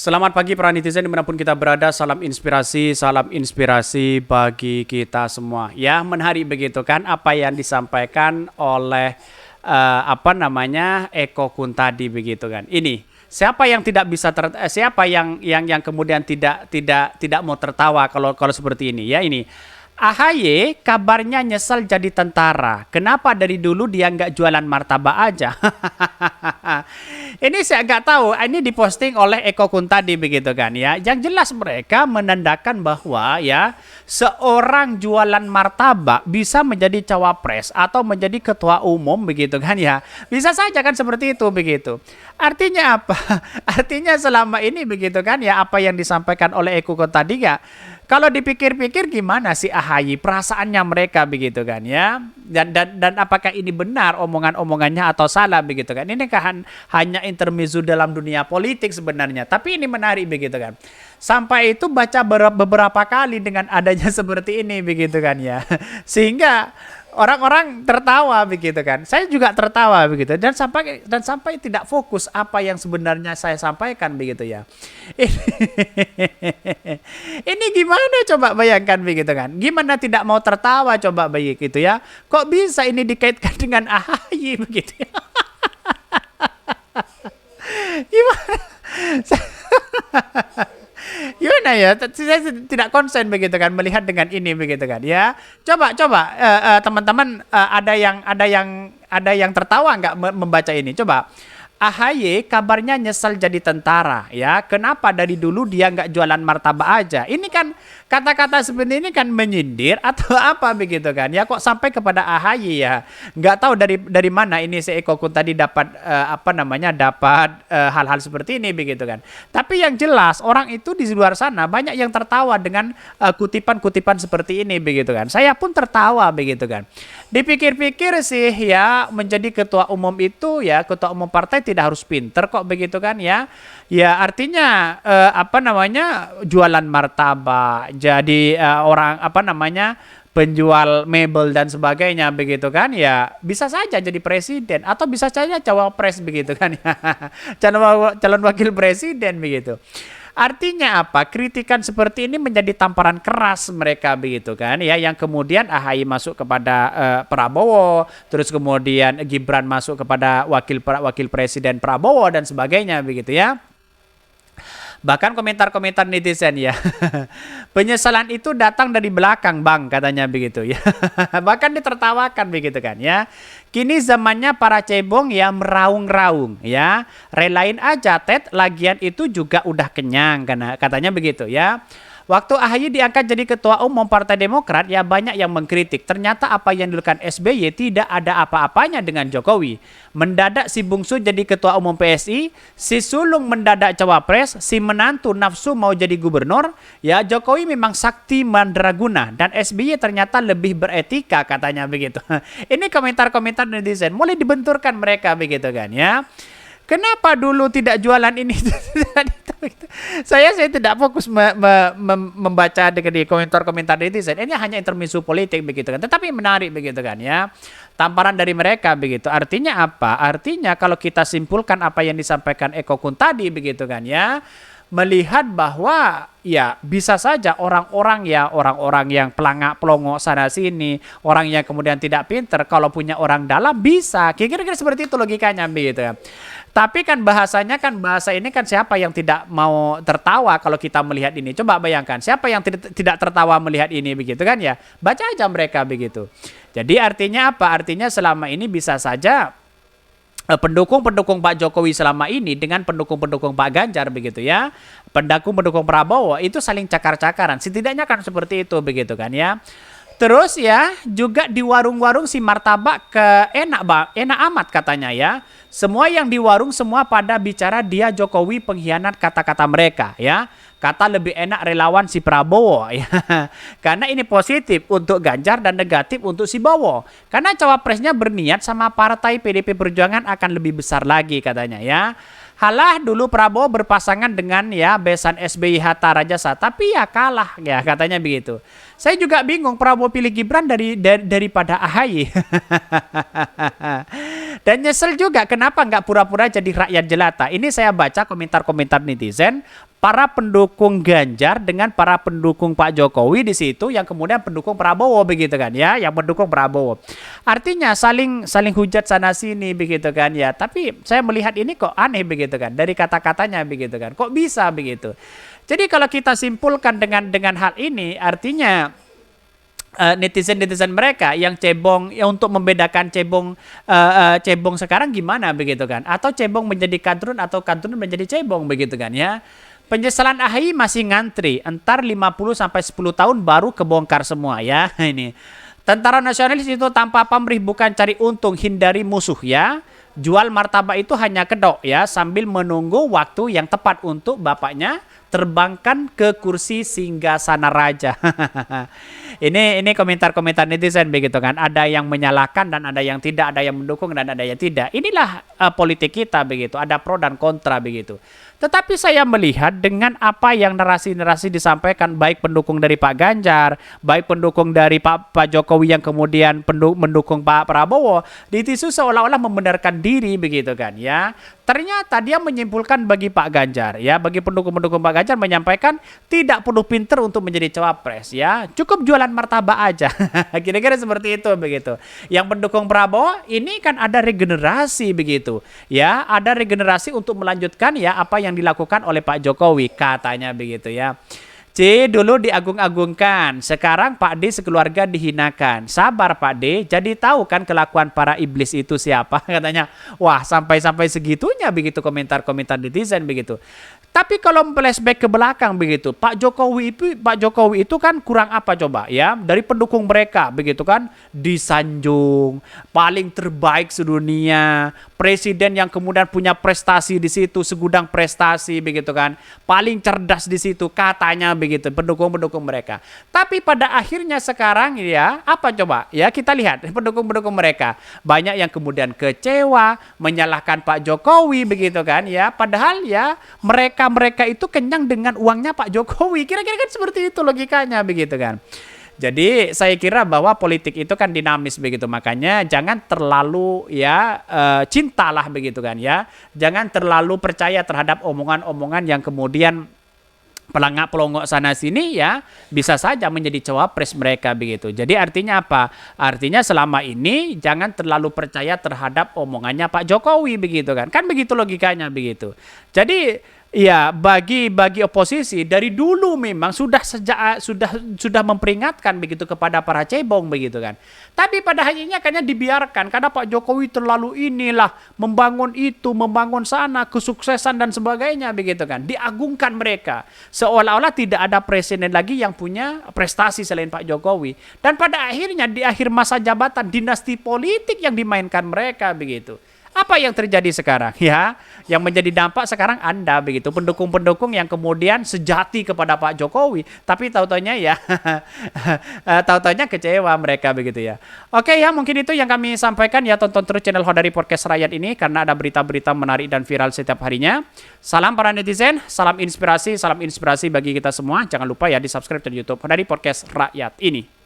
Selamat pagi para netizen dimanapun kita berada, salam inspirasi bagi kita semua. Ya, menarik begitu kan apa yang disampaikan oleh Eko Kun tadi begitu kan. Ini siapa yang tidak bisa siapa yang kemudian tidak mau tertawa kalau seperti ini ya ini. AHY kabarnya nyesel jadi tentara. Kenapa dari dulu dia nggak jualan martabak aja? Ini saya nggak tahu. Ini diposting oleh Eko Kun tadi begitu kan ya. Yang jelas mereka menandakan bahwa ya seorang jualan martabak bisa menjadi cawapres atau menjadi ketua umum begitu kan ya. Bisa saja kan seperti itu begitu. Artinya apa? Artinya selama ini begitu kan ya apa yang disampaikan oleh Eko Kun tadi ya. Kalau dipikir-pikir gimana sih AHY perasaannya mereka begitu kan ya, dan apakah ini benar omongannya atau salah begitu kan. Ini kan hanya intermezzo dalam dunia politik sebenarnya, tapi ini menarik begitu kan. Sampai itu baca beberapa kali dengan adanya seperti ini begitu kan ya, sehingga orang-orang tertawa begitu kan. Saya juga tertawa begitu dan sampai tidak fokus apa yang sebenarnya saya sampaikan begitu ya. Ini gimana coba bayangkan begitu kan. Gimana tidak mau tertawa coba begitu ya. Kok bisa ini dikaitkan dengan AHY begitu ya. Gimana? Gimana ya? Saya tidak konsen begitu kan melihat dengan ini begitu kan ya. Coba teman-teman ada yang tertawa nggak membaca ini? Coba. AHY kabarnya nyesel jadi tentara ya. Kenapa dari dulu dia nggak jualan martabak aja? Ini kan kata-kata seperti ini kan menyindir atau apa begitu kan? Ya kok sampai kepada AHY ya? Nggak tahu dari mana ini si Eko Kun tadi dapat dapat hal-hal seperti ini begitu kan? Tapi yang jelas orang itu di luar sana banyak yang tertawa dengan kutipan-kutipan seperti ini begitu kan? Saya pun tertawa begitu kan? Dipikir-pikir sih ya menjadi ketua umum itu ya ketua umum partai tidak harus pinter kok begitu kan ya. Ya artinya jualan martabak, jadi orang penjual mebel dan sebagainya begitu kan ya bisa saja jadi presiden atau bisa saja cawapres begitu kan ya. calon wakil presiden begitu. Artinya apa? Kritikan seperti ini menjadi tamparan keras mereka begitu kan ya, yang kemudian AHY masuk kepada Prabowo, terus kemudian Gibran masuk kepada wakil presiden Prabowo dan sebagainya begitu ya. Bahkan komentar-komentar netizen ya. Penyesalan itu datang dari belakang, Bang, katanya begitu ya. Bahkan ditertawakan begitu kan ya. Kini zamannya para cebong ya meraung-raung ya. Relain aja Ted, lagian itu juga udah kenyang katanya begitu ya. Waktu AHY diangkat jadi ketua umum Partai Demokrat ya banyak yang mengkritik. Ternyata apa yang dilakukan SBY tidak ada apa-apanya dengan Jokowi. Mendadak si bungsu jadi ketua umum PSI, si sulung mendadak cawapres, si menantu nafsu mau jadi gubernur. Ya Jokowi memang sakti mandraguna dan SBY ternyata lebih beretika katanya begitu. Ini komentar-komentar netizen mulai dibenturkan mereka begitu kan ya. Kenapa dulu tidak jualan ini? Saya tidak fokus membaca dengan komentar-komentar netizen. Ini hanya intermezzo politik begitu kan. Tetapi menarik begitu kan ya. Tamparan dari mereka begitu. Artinya apa? Artinya kalau kita simpulkan apa yang disampaikan Eko Kun tadi begitu kan ya. Melihat bahwa ya bisa saja orang-orang yang pelangak pelongo sana sini, orang yang kemudian tidak pinter, kalau punya orang dalam bisa. Kira-kira seperti itu logikanya begitu ya. Tapi kan bahasa ini kan siapa yang tidak mau tertawa kalau kita melihat ini. Coba bayangkan siapa yang tidak tertawa melihat ini begitu kan ya. Baca aja mereka begitu. Jadi artinya apa? Artinya selama ini bisa saja pendukung-pendukung Pak Jokowi selama ini dengan pendukung-pendukung Pak Ganjar begitu ya. Pendukung-pendukung Prabowo itu saling cakar-cakaran. Setidaknya kan seperti itu begitu kan ya. Terus ya juga di warung-warung si martabak enak amat katanya ya. Semua yang di warung semua pada bicara dia Jokowi pengkhianat kata-kata mereka ya. Kata lebih enak relawan si Prabowo ya. Karena ini positif untuk Ganjar dan negatif untuk si Bowo. Karena cawapresnya berniat sama partai PDP Perjuangan akan lebih besar lagi katanya ya. Halah dulu Prabowo berpasangan dengan ya besan SBY Hatta Rajasa, tapi ya kalah ya katanya begitu. Saya juga bingung Prabowo pilih Gibran daripada AHY. Dan nyesel juga kenapa nggak pura-pura jadi rakyat jelata. Ini saya baca komentar-komentar netizen, para pendukung Ganjar dengan para pendukung Pak Jokowi di situ yang kemudian pendukung Prabowo begitu kan ya, yang mendukung Prabowo. Artinya saling hujat sana sini begitu kan ya. Tapi saya melihat ini kok aneh begitu kan dari kata-katanya begitu kan. Kok bisa begitu? Jadi kalau kita simpulkan dengan hal ini artinya netizen-netizen mereka yang cebong ya untuk membedakan cebong sekarang gimana begitu kan, atau cebong menjadi kadrun atau kadrun menjadi cebong begitu kan ya. Penyesalan AHY masih ngantri, entar 50 sampai 10 tahun baru kebongkar semua ya. Ini. Tentara nasionalis itu tanpa pamrih bukan cari untung, hindari musuh ya. Jual martabak itu hanya kedok ya, sambil menunggu waktu yang tepat untuk bapaknya terbangkan ke kursi singgasana raja. Ini komentar-komentar netizen begitu kan. Ada yang menyalahkan dan ada yang tidak, ada yang mendukung dan ada yang tidak. Inilah politik kita begitu, ada pro dan kontra begitu. Tetapi saya melihat dengan apa yang narasi-narasi disampaikan baik pendukung dari Pak Ganjar, baik pendukung dari Pak Jokowi yang kemudian mendukung Pak Prabowo, di tisu seolah-olah membenarkan diri begitu kan ya. Ternyata dia menyimpulkan bagi Pak Ganjar ya, bagi pendukung-pendukung Pak Ganjar menyampaikan tidak perlu pinter untuk menjadi cawapres ya, cukup jualan martabak aja. Kira-kira seperti itu begitu. Yang pendukung Prabowo ini kan ada regenerasi begitu ya, ada regenerasi untuk melanjutkan ya apa yang dilakukan oleh Pak Jokowi katanya begitu ya. C dulu diagung-agungkan, sekarang Pak D sekeluarga dihinakan. Sabar Pak D, jadi tahu kan kelakuan para iblis itu siapa katanya. Wah, sampai segitunya begitu komentar-komentar netizen begitu. Tapi kalau flashback ke belakang begitu, Pak Jokowi itu kan kurang apa coba ya? Dari pendukung mereka begitu kan, disanjung, paling terbaik sedunia, presiden yang kemudian punya prestasi di situ, segudang prestasi begitu kan, paling cerdas di situ katanya begitu pendukung-pendukung mereka. Tapi pada akhirnya sekarang ya, apa coba? Ya kita lihat pendukung-pendukung mereka, banyak yang kemudian kecewa, menyalahkan Pak Jokowi begitu kan ya. Padahal ya mereka itu kenyang dengan uangnya Pak Jokowi. Kira-kira kan seperti itu logikanya begitu kan. Jadi saya kira bahwa politik itu kan dinamis begitu, makanya jangan terlalu ya cintalah begitu kan ya. Jangan terlalu percaya terhadap omongan-omongan yang kemudian pelangak-pelongok sana sini ya, bisa saja menjadi cawapres mereka begitu. Jadi artinya apa? Artinya selama ini jangan terlalu percaya terhadap omongannya Pak Jokowi begitu kan. Kan begitu logikanya begitu. Jadi ya bagi oposisi dari dulu memang sudah memperingatkan begitu kepada para cebong begitu kan. Tapi pada akhirnya kayaknya dibiarkan karena Pak Jokowi terlalu inilah membangun itu, membangun sana, kesuksesan dan sebagainya begitu kan. Diagungkan mereka seolah-olah tidak ada presiden lagi yang punya prestasi selain Pak Jokowi. Dan pada akhirnya di akhir masa jabatan dinasti politik yang dimainkan mereka begitu. Apa yang terjadi sekarang ya? Yang menjadi dampak sekarang Anda begitu, pendukung-pendukung yang kemudian sejati kepada Pak Jokowi, tapi tahu-taunya ya tahu-taunya kecewa mereka begitu ya. Oke ya, mungkin itu yang kami sampaikan ya. Tonton terus channel Hodari Podcast Rakyat ini karena ada berita-berita menarik dan viral setiap harinya. Salam para netizen, salam inspirasi bagi kita semua. Jangan lupa ya di-subscribe di YouTube Hodari Podcast Rakyat ini.